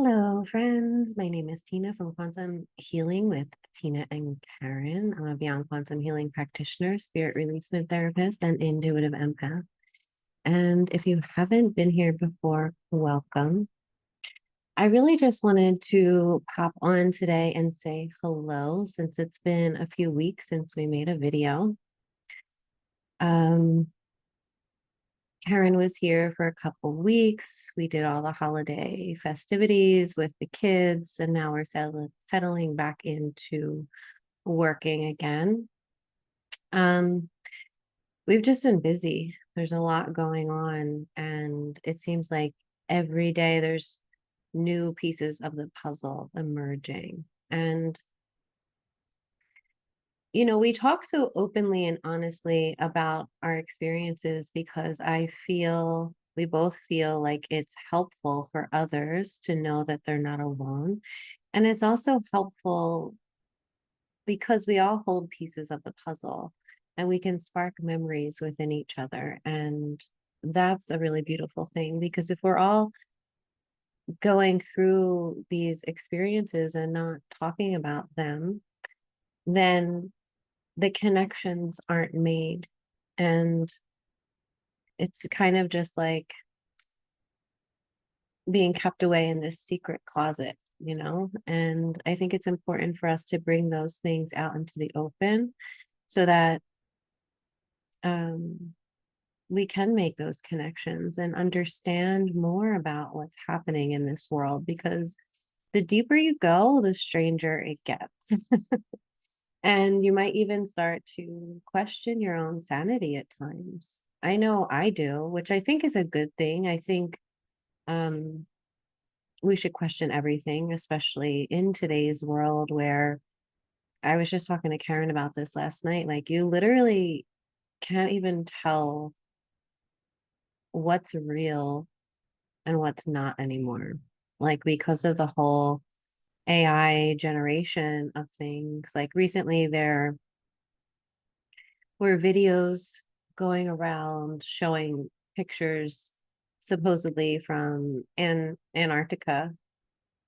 Hello, friends. My name is Tina from Quantum Healing with Tina and Karen. I'm a Beyond Quantum Healing practitioner, spirit releasement therapist, and intuitive empath. And if you haven't been here before, welcome. I really just wanted to pop on today and say hello since it's been a few weeks since we made a video. Um, Karen was here for a couple weeks. We did all the holiday festivities with the kids, and now we're settling back into working again. Um, we've just been busy. There's a lot going on, and it seems like every day there's new pieces of the puzzle emerging. And we talk so openly and honestly about our experiences because we both feel like it's helpful for others to know that they're not alone. And it's also helpful because we all hold pieces of the puzzle and we can spark memories within each other. And that's a really beautiful thing because if we're all going through these experiences and not talking about them, then the connections aren't made. And it's kind of just like being kept away in this secret closet. And I think it's important for us to bring those things out into the open so that um, we can make those connections and understand more about what's happening in this world because the deeper you go, the stranger it gets. And you might even start to question your own sanity at times. I know I do, which I think is a good thing. I think um, we should question everything, especially in today's world where I was just talking to Karen about this last night. Like, you literally can't even tell what's real and what's not anymore. Like, because of the whole AI generation of things, like recently there were videos going around showing pictures supposedly from Antarctica,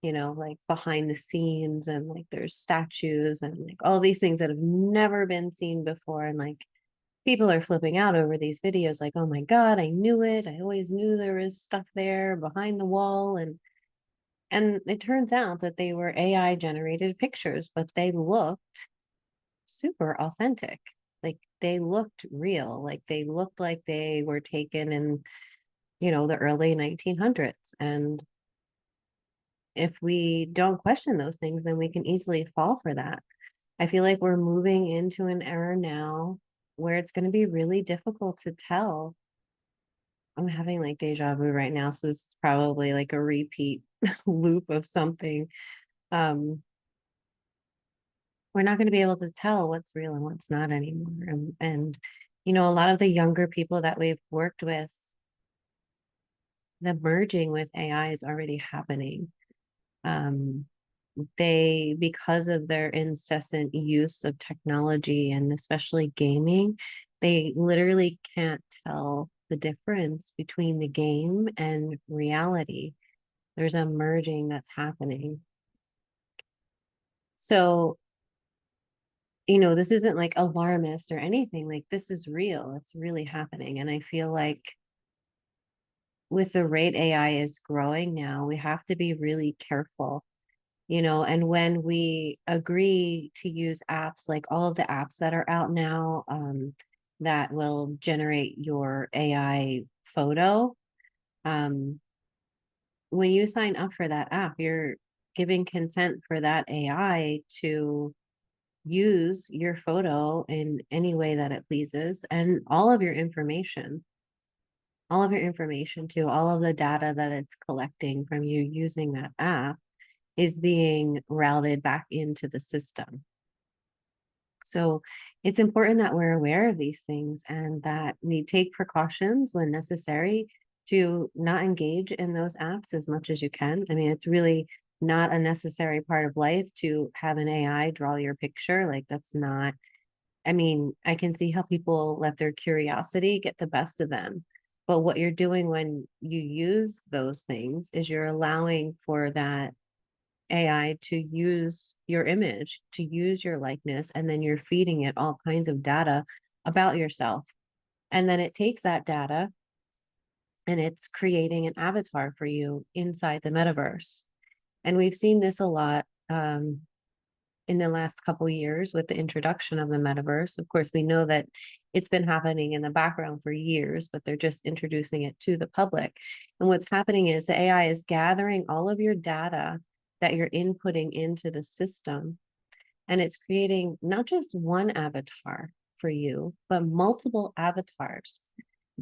like behind the scenes, and like there's statues and like all these things that have never been seen before. And like people are flipping out over these videos, like, oh my God, I knew it. I always knew there was stuff there behind the wall. And it turns out that they were AI generated pictures, but they looked super authentic. Like they looked real, like they looked like they were taken in, the early 1900s. And if we don't question those things, then we can easily fall for that. I feel like we're moving into an era now where it's going to be really difficult to tell. I'm having like deja vu right now, so this is probably like a repeat loop of something. Um, we're not going to be able to tell what's real and what's not anymore. And a lot of the younger people that we've worked with, the merging with AI is already happening. Um, because of their incessant use of technology and especially gaming, they literally can't tell the difference between the game and reality. There's a merging that's happening. So, this isn't like alarmist or anything. Like, this is real. It's really happening. And I feel like with the rate AI is growing now, we have to be really careful. And when we agree to use apps, like all of the apps that are out now, that will generate your AI photo, um, when you sign up for that app, you're giving consent for that AI to use your photo in any way that it pleases, and all of your information too, all of the data that it's collecting from you using that app is being routed back into the system. So it's important that we're aware of these things and that we take precautions when necessary to not engage in those apps as much as you can. I mean, it's really not a necessary part of life to have an AI draw your picture. Like, that's not, I mean, I can see how people let their curiosity get the best of them. But what you're doing when you use those things is you're allowing for that AI to use your image, to use your likeness, and then you're feeding it all kinds of data about yourself. And then it takes that data and it's creating an avatar for you inside the metaverse. And we've seen this a lot in the last couple of years with the introduction of the metaverse. Of course, we know that it's been happening in the background for years, but they're just introducing it to the public. And what's happening is the AI is gathering all of your data that you're inputting into the system, and it's creating not just one avatar for you, but multiple avatars.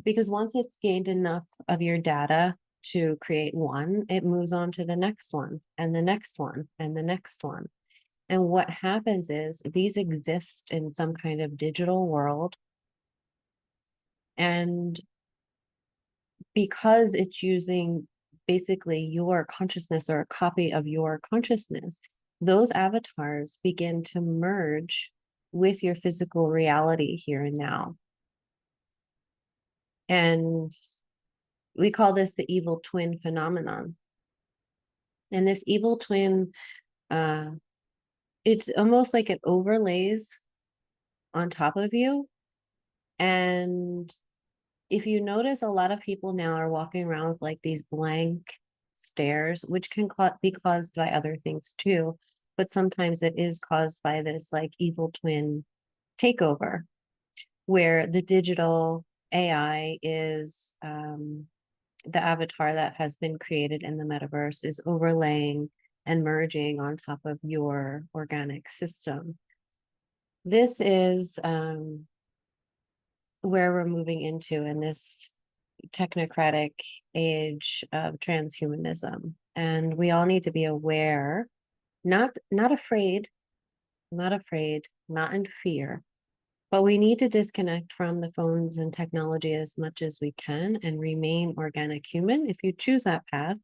Because once it's gained enough of your data to create one, it moves on to the next one and the next one and the next one. And what happens is these exist in some kind of digital world. And because it's using basically your consciousness or a copy of your consciousness, those avatars begin to merge with your physical reality here and now. And we call this the evil twin phenomenon. And this evil twin, uh, it's almost like it overlays on top of you. And if you notice, a lot of people now are walking around with like these blank stares, which can be caused by other things too. But sometimes it is caused by this like evil twin takeover, where the digital AI is the avatar that has been created in the metaverse is overlaying and merging on top of your organic system. This is where we're moving into in this technocratic age of transhumanism. And we all need to be aware, not afraid, not in fear, but we need to disconnect from the phones and technology as much as we can and remain organic human if you choose that path.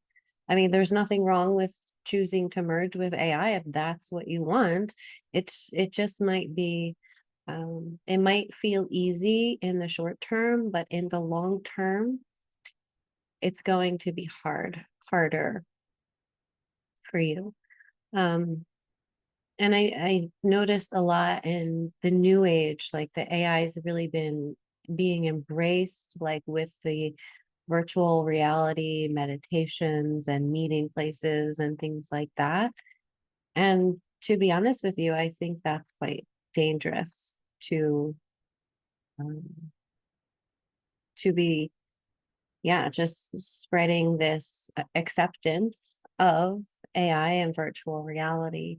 I mean, there's nothing wrong with choosing to merge with AI if that's what you want. It just might be it might feel easy in the short term, but in the long term, it's going to be harder for you. Um, and I noticed a lot in the new age, like the AI has really been being embraced, like with the virtual reality meditations and meeting places and things like that. And to be honest with you, I think that's quite dangerous um, to be, yeah, just spreading this acceptance of AI and virtual reality,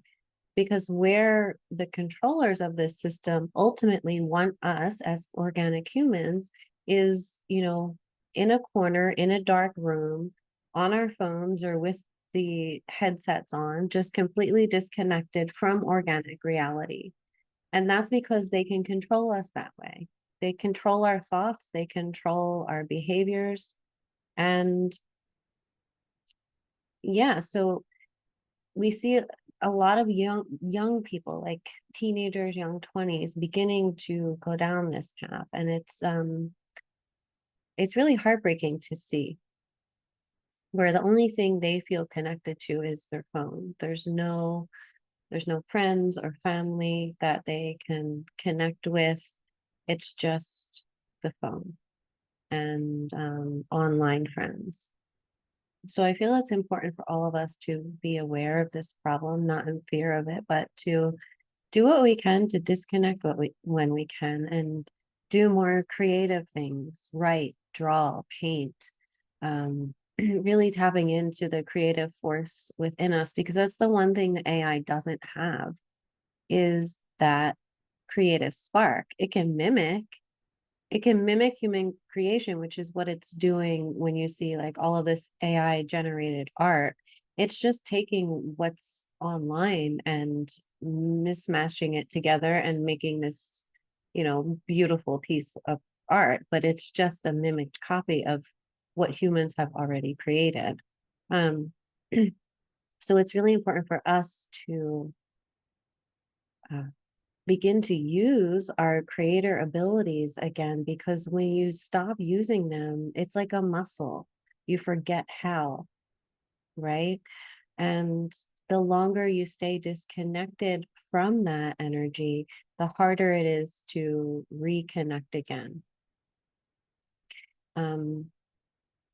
because where the controllers of this system ultimately want us as organic humans is, in a corner, in a dark room, on our phones or with the headsets on, just completely disconnected from organic reality. And that's because they can control us that way. They control our thoughts, they control our behaviors. And yeah, so we see a lot of young people, like teenagers, young 20s, beginning to go down this path. And it's really heartbreaking to see, where the only thing they feel connected to is their phone. There's no friends or family that they can connect with. It's just the phone and online friends. So I feel it's important for all of us to be aware of this problem, not in fear of it, but to do what we can to disconnect when we can, and do more creative things, write, draw, paint, really tapping into the creative force within us, because that's the one thing that AI doesn't have, is that creative spark. It can mimic human creation, which is what it's doing when you see like all of this AI generated art. It's just taking what's online and mismatching it together and making this, beautiful piece of art, but it's just a mimicked copy of what humans have already created. Um, so it's really important for us to uh, begin to use our creator abilities again, because when you stop using them, it's like a muscle. You forget how, right? And the longer you stay disconnected from that energy, the harder it is to reconnect again.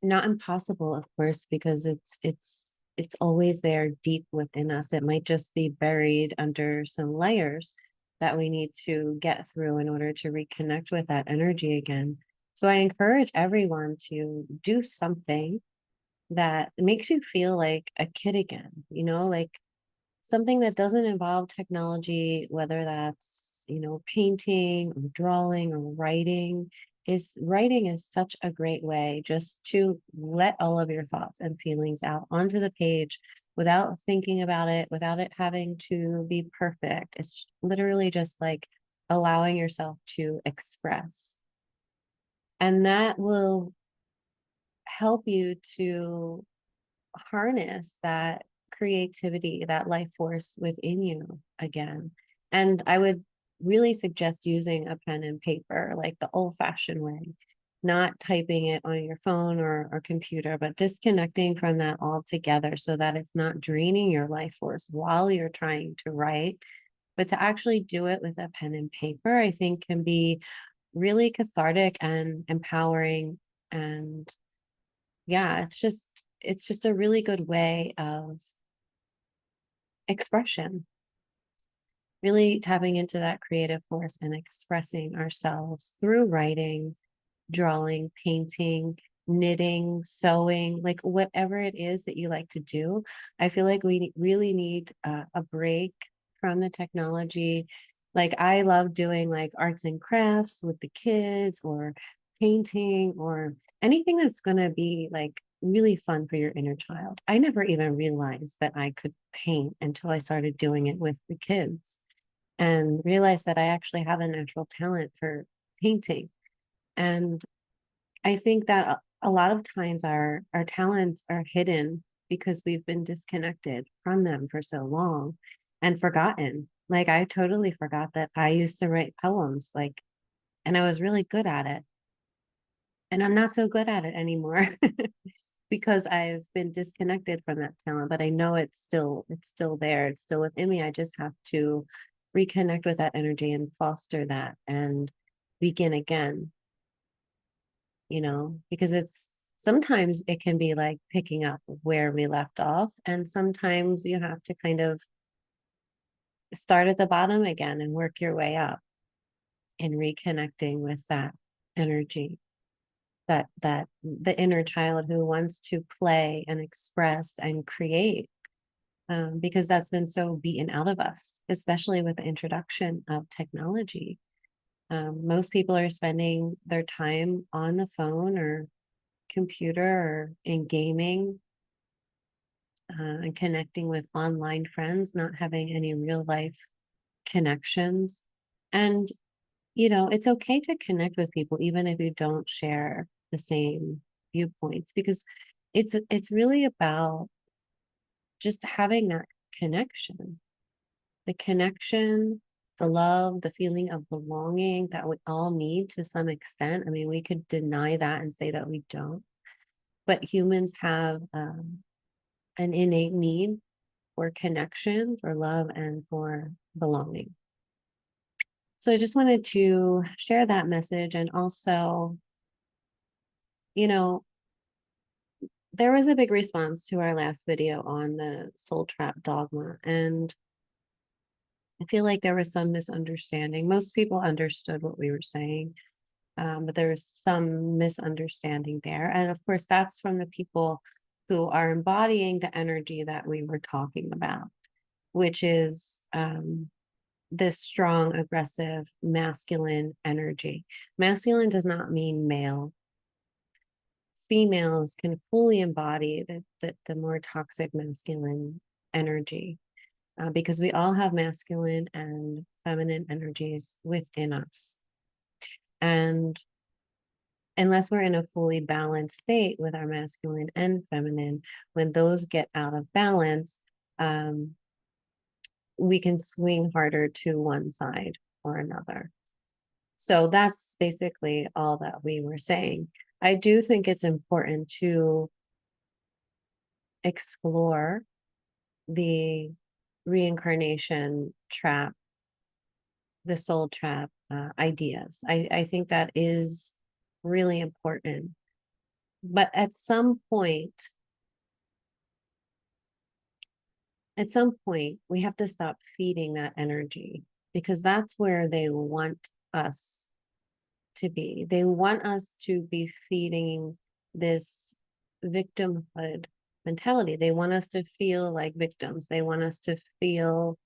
Not impossible, of course, because it's always there deep within us. It might just be buried under some layers that we need to get through in order to reconnect with that energy again. So I encourage everyone to do something that makes you feel like a kid again, like something that doesn't involve technology, whether that's, painting or drawing or writing is such a great way just to let all of your thoughts and feelings out onto the page without thinking about it, without it having to be perfect. It's literally just like allowing yourself to express. And that will help you to harness that creativity, that life force within you again. And I would really suggest using a pen and paper, like the old fashioned way, not typing it on your phone or computer, but disconnecting from that altogether so that it's not draining your life force while you're trying to write. But to actually do it with a pen and paper, I think can be really cathartic and empowering. And yeah, it's just a really good way of expression, really tapping into that creative force and expressing ourselves through writing, drawing, painting, knitting, sewing, like whatever it is that you like to do. I feel like we really need a break from the technology. Like I love doing like arts and crafts with the kids, or painting, or anything that's going to be like really fun for your inner child. I never even realized that I could paint until I started doing it with the kids and realized that I actually have a natural talent for painting. And I think that a lot of times our talents are hidden because we've been disconnected from them for so long and forgotten. Like I totally forgot that I used to write poems, like, and I was really good at it. And I'm not so good at it anymore because I've been disconnected from that talent, but I know it's still there. It's still within me. I just have to reconnect with that energy and foster that and begin again, because it's sometimes it can be like picking up where we left off. And sometimes you have to kind of start at the bottom again and work your way up in reconnecting with that energy, that the inner child who wants to play and express and create, because that's been so beaten out of us, especially with the introduction of technology. Most people are spending their time on the phone or computer or in gaming, and connecting with online friends, not having any real life connections. And, it's okay to connect with people, even if you don't share the same viewpoints, because it's really about just having that connection, the connection, the love, the feeling of belonging that we all need to some extent. I mean, we could deny that and say that we don't, but humans have an innate need for connection, for love, and for belonging. So I just wanted to share that message. And also, you know, there was a big response to our last video on the soul trap dogma. And I feel like there was some misunderstanding. Most people understood what we were saying, but there was some misunderstanding there. And of course, that's from the people who are embodying the energy that we were talking about, which is this strong, aggressive, masculine energy. Masculine does not mean male. Females can fully embody the more toxic masculine energy, because we all have masculine and feminine energies within us. And unless we're in a fully balanced state with our masculine and feminine, when those get out of balance, we can swing harder to one side or another. So that's basically all that we were saying. I do think it's important to explore the reincarnation trap, the soul trap ideas. I think that is really important. But at some point, we have to stop feeding that energy because that's where they want us to be. They want us to be feeding this victimhood mentality. They want us to feel like victims. They want us to feel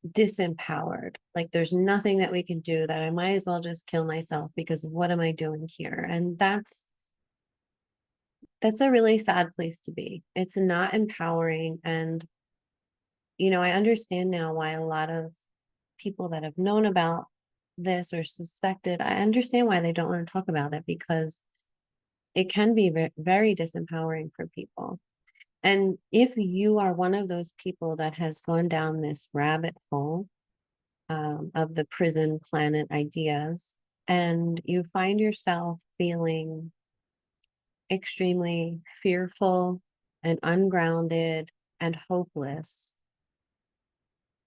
disempowered. Like there's nothing that we can do, that I might as well just kill myself because what am I doing here? And that's a really sad place to be. It's not empowering. And, I understand now why a lot of people that have known about this or suspected, I understand why they don't want to talk about it, because it can be very disempowering for people. And if you are one of those people that has gone down this rabbit hole of the prison planet ideas, and you find yourself feeling extremely fearful and ungrounded and hopeless,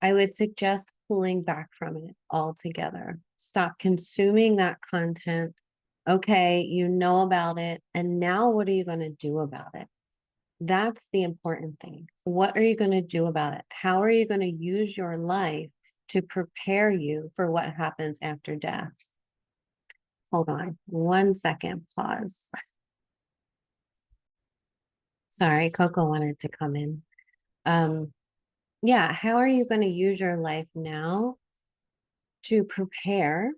I would suggest pulling back from it altogether. Stop consuming that content. Okay, you know about it. And now what are you going to do about it? That's the important thing. What are you going to do about it? How are you going to use your life to prepare you for what happens after death? Hold on 1 second, pause. Sorry, Coco wanted to come in. Yeah, how are you going to use your life now to prepare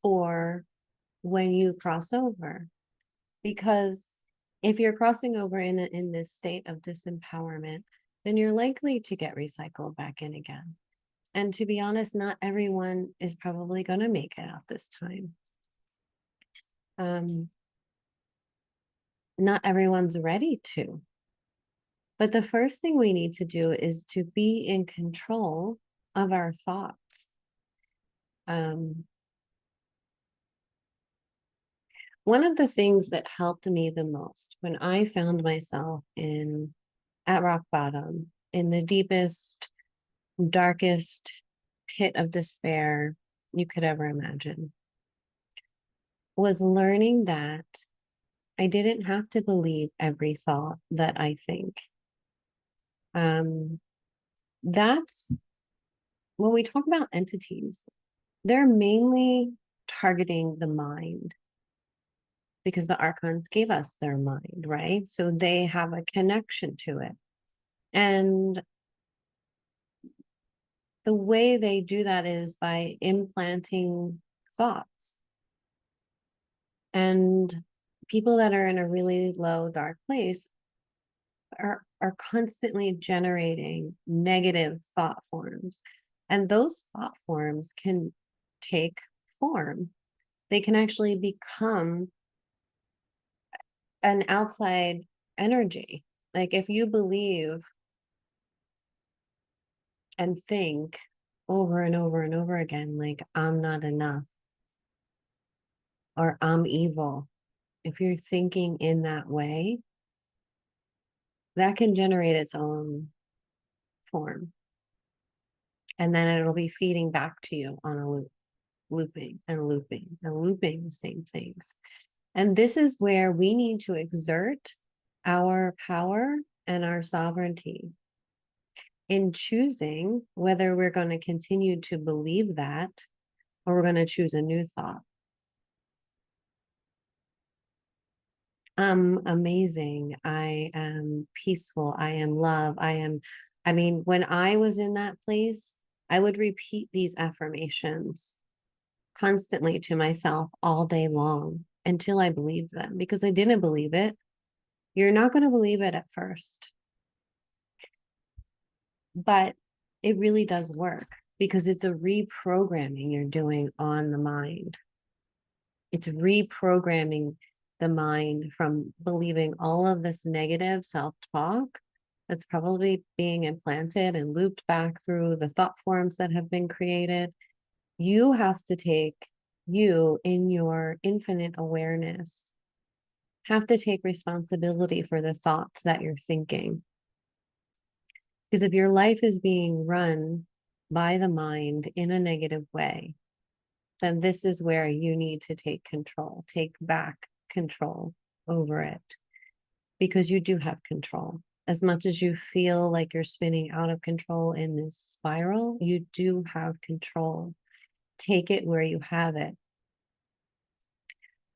for when you cross over? Because if you're crossing over in this state of disempowerment, then you're likely to get recycled back in again. And to be honest, not everyone is probably going to make it out this time. Not everyone's ready to. But the first thing we need to do is to be in control of our thoughts. One of the things that helped me the most when I found myself at rock bottom, in the deepest, darkest pit of despair you could ever imagine, was learning that I didn't have to believe every thought that I think. That's when we talk about entities, they're mainly targeting the mind, because the archons gave us their mind, right? So they have a connection to it. And the way they do that is by implanting thoughts. And people that are in a really low, dark place are constantly generating negative thought forms. And those thought forms can take form. They can actually become an outside energy. Like if you believe and think over and over and over again, like I'm not enough or I'm evil, if you're thinking in that way, that can generate its own form. And then it'll be feeding back to you on a loop, looping and looping and looping the same things. And this is where we need to exert our power and our sovereignty in choosing whether we're going to continue to believe that or we're going to choose a new thought. I'm amazing. I am peaceful. I am love. I mean, when I was in that place, I would repeat these affirmations constantly to myself all day long until I believed them, because I didn't believe it. You're not going to believe it at first, but it really does work because it's a reprogramming you're doing on the mind. It's reprogramming the mind from believing all of this negative self-talk that's probably being implanted and looped back through the thought forms that have been created. You have to take, you in your infinite awareness, have to take responsibility for the thoughts that you're thinking. Because if your life is being run by the mind in a negative way, then this is where you need to take control, take back control over it, because you do have control. As much as you feel like you're spinning out of control in this spiral, you do have control. Take it where you have it.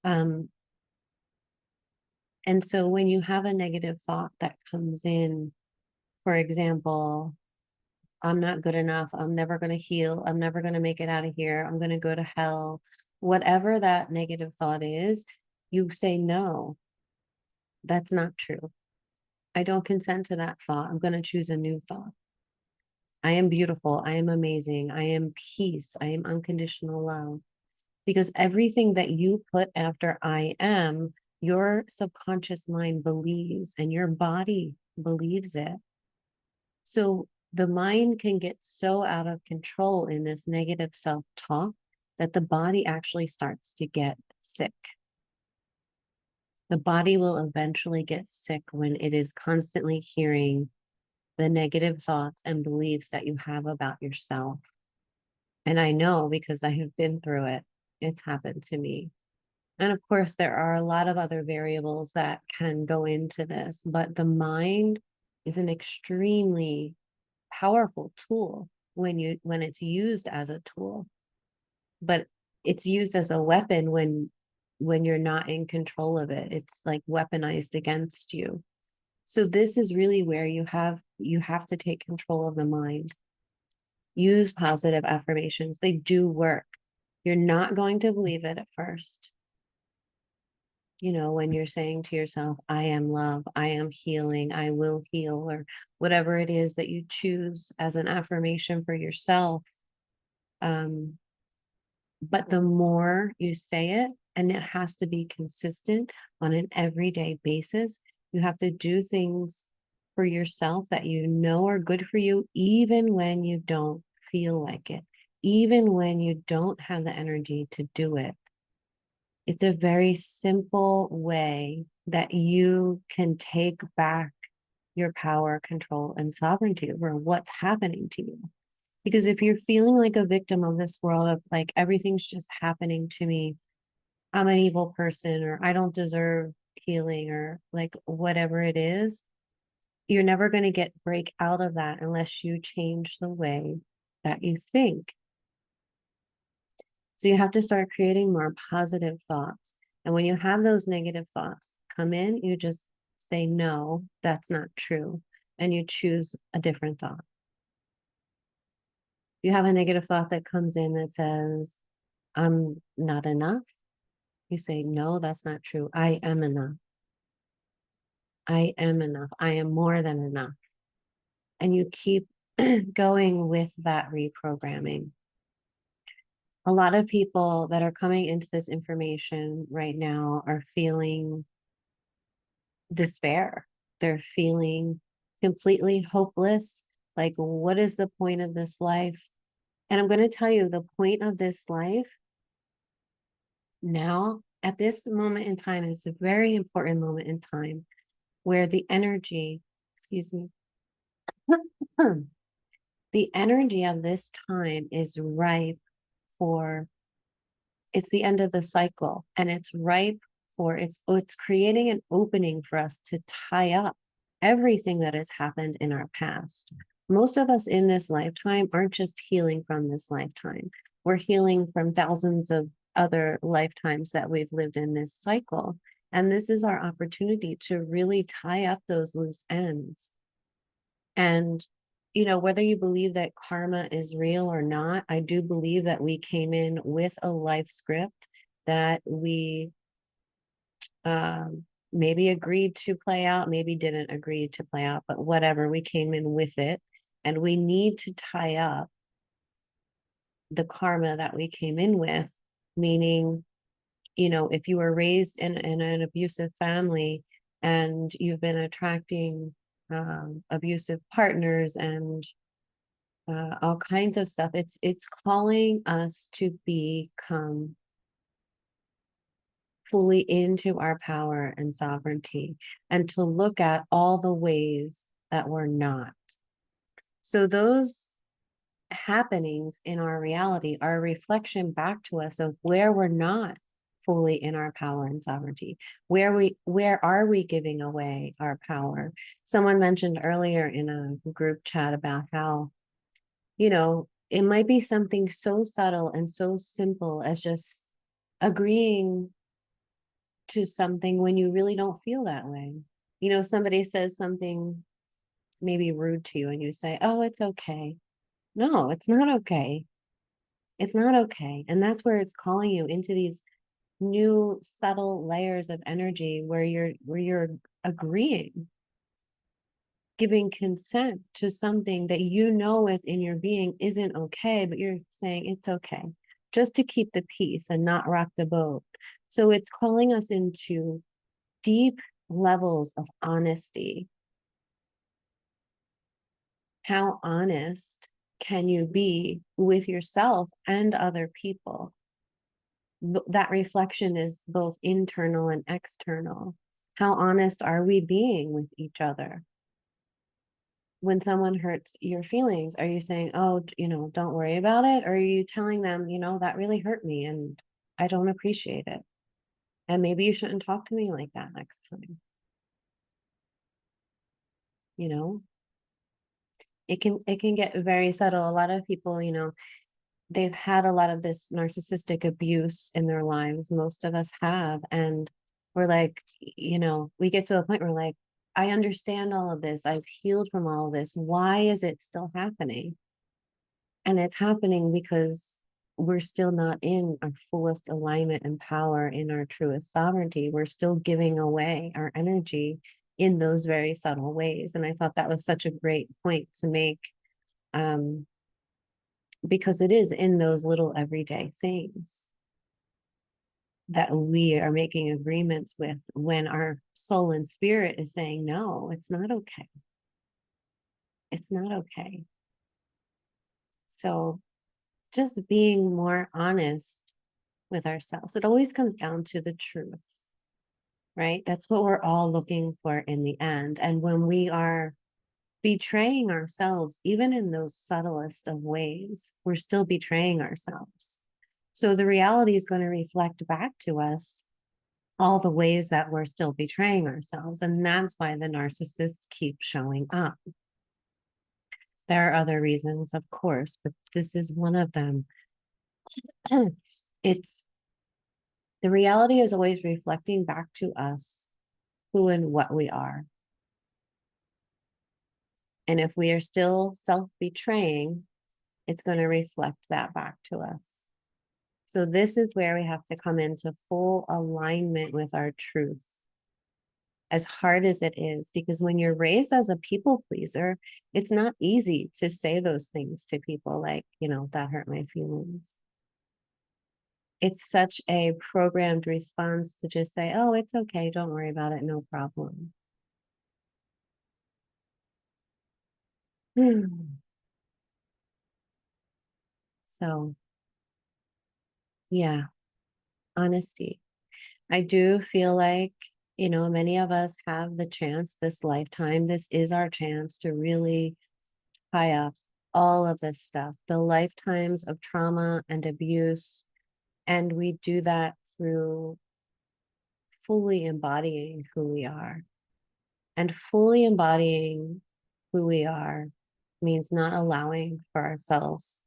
And so when you have a negative thought that comes in, for example, I'm not good enough, I'm never going to heal, I'm never going to make it out of here, I'm going to go to hell, whatever that negative thought is, you say, no, that's not true. I don't consent to that thought. I'm going to choose a new thought. I am beautiful. I am amazing. I am peace. I am unconditional love. Because everything that you put after I am, your subconscious mind believes and your body believes it. So the mind can get so out of control in this negative self-talk that the body actually starts to get sick. The body will eventually get sick when it is constantly hearing the negative thoughts and beliefs that you have about yourself. And I know because I have been through it. It's happened to me. And of course, there are a lot of other variables that can go into this, but the mind is an extremely powerful tool when it's used as a tool. But it's used as a weapon when you're not in control of it. It's like weaponized against you. So this is really where you have to take control of the mind. Use positive affirmations. They do work. You're not going to believe it at first. You know, when you're saying to yourself, I am love, I am healing, I will heal, or whatever it is that you choose as an affirmation for yourself. But the more you say it, and it has to be consistent on an everyday basis, you have to do things for yourself that you know are good for you, even when you don't feel like it, even when you don't have the energy to do it. It's a very simple way that you can take back your power, control, and sovereignty over what's happening to you. Because if you're feeling like a victim of this world, of like everything's just happening to me, I'm an evil person, or I don't deserve healing, or like whatever it is, you're never going to break out of that unless you change the way that you think. So you have to start creating more positive thoughts. And when you have those negative thoughts come in, you just say, no, that's not true. And you choose a different thought. You have a negative thought that comes in that says, I'm not enough. You say, no, that's not true. I am enough. I am enough. I am more than enough. And you keep going with that reprogramming. A lot of people that are coming into this information right now are feeling despair. They're feeling completely hopeless. Like, what is the point of this life? And I'm going to tell you the point of this life now, at this moment in time, is a very important moment in time where the energy, excuse me, the energy of this time is ripe for, it's the end of the cycle, and it's ripe for, it's creating an opening for us to tie up everything that has happened in our past. Most of us in this lifetime aren't just healing from this lifetime. We're healing from thousands of other lifetimes that we've lived in this cycle. And this is our opportunity to really tie up those loose ends. And, you know, whether you believe that karma is real or not, I do believe that we came in with a life script that we maybe agreed to play out, maybe didn't agree to play out, but whatever, we came in with it. And we need to tie up the karma that we came in with, meaning, you know, if you were raised in an abusive family and you've been attracting abusive partners and all kinds of stuff. It's calling us to become fully into our power and sovereignty and to look at all the ways that we're not. So those happenings in our reality are a reflection back to us of where we're not fully in our power and sovereignty. Where are we giving away our power? Someone mentioned earlier in a group chat about how, it might be something so subtle and so simple as just agreeing to something when you really don't feel that way. Somebody says something maybe rude to you and you say, "Oh, it's okay." No, it's not okay. It's not okay. And that's where it's calling you into these new subtle layers of energy where you're agreeing, giving consent to something that within your being isn't okay, but you're saying it's okay just to keep the peace and not rock the boat. So it's calling us into deep levels of honesty. How honest can you be with yourself and other people? That reflection is both internal and external. How honest are we being with each other? When someone hurts your feelings, are you saying, "Oh, don't worry about it"? Or are you telling them, "That really hurt me and I don't appreciate it. And maybe you shouldn't talk to me like that next time." You know, it can get very subtle. A lot of people, they've had a lot of this narcissistic abuse in their lives. Most of us have. And we're like, we get to a point where like, I understand all of this. I've healed from all of this. Why is it still happening? And it's happening because we're still not in our fullest alignment and power in our truest sovereignty. We're still giving away our energy in those very subtle ways. And I thought that was such a great point to make. Because it is in those little everyday things that we are making agreements with when our soul and spirit is saying, "No, it's not okay. It's not okay." So just being more honest with ourselves. It always comes down to the truth, right? That's what we're all looking for in the end. And when we are betraying ourselves, even in those subtlest of ways, we're still betraying ourselves. So the reality is going to reflect back to us all the ways that we're still betraying ourselves. And that's why the narcissists keep showing up. There are other reasons, of course, but this is one of them. It's the reality is always reflecting back to us who and what we are. And if we are still self-betraying, it's going to reflect that back to us. So this is where we have to come into full alignment with our truth, as hard as it is, because when you're raised as a people pleaser, it's not easy to say those things to people like, that hurt my feelings. It's such a programmed response to just say, "Oh, it's okay. Don't worry about it. No problem." So, yeah, honesty. I do feel like, many of us have the chance this lifetime. This is our chance to really tie up all of this stuff, the lifetimes of trauma and abuse. And we do that through fully embodying who we are. And fully embodying who we are means not allowing for ourselves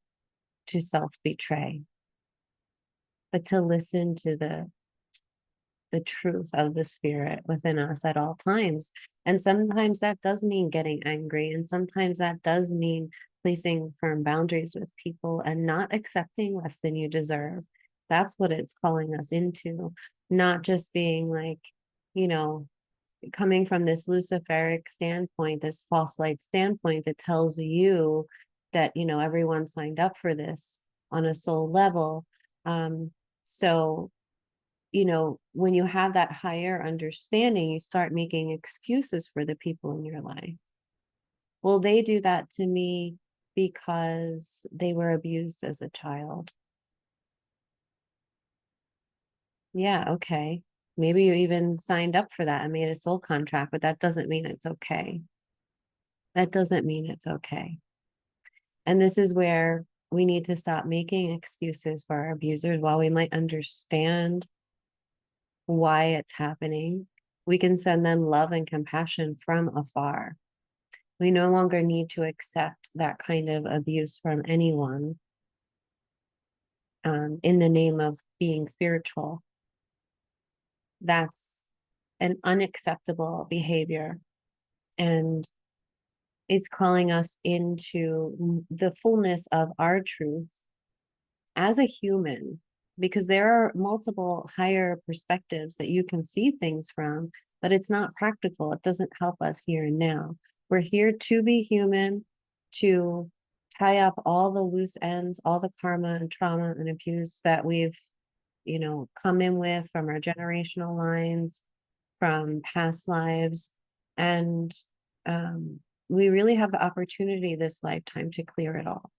to self-betray, but to listen to the truth of the spirit within us at all times. And sometimes that does mean getting angry. And sometimes that does mean placing firm boundaries with people and not accepting less than you deserve. That's what it's calling us into, not just being like, coming from this Luciferic standpoint, this false light standpoint that tells you that, everyone signed up for this on a soul level. So when you have that higher understanding, you start making excuses for the people in your life. Well, they do that to me because they were abused as a child. Yeah, okay. Maybe you even signed up for that and made a soul contract, but that doesn't mean it's okay. That doesn't mean it's okay. And this is where we need to stop making excuses for our abusers. While we might understand why it's happening, we can send them love and compassion from afar. We no longer need to accept that kind of abuse from anyone in the name of being spiritual. That's an unacceptable behavior. And it's calling us into the fullness of our truth as a human, because there are multiple higher perspectives that you can see things from, but it's not practical. It doesn't help us here and now. We're here to be human, to tie up all the loose ends, all the karma and trauma and abuse that we've, come in with from our generational lines, from past lives. And we really have the opportunity this lifetime to clear it all,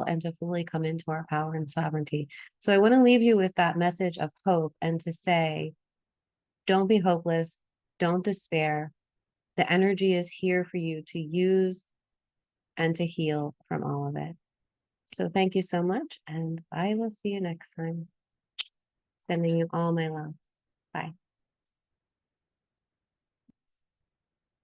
and to fully come into our power and sovereignty. So I want to leave you with that message of hope and to say, don't be hopeless, don't despair. The energy is here for you to use and to heal from all of it. So thank you so much, and I will see you next time. Sending you all my love. Bye.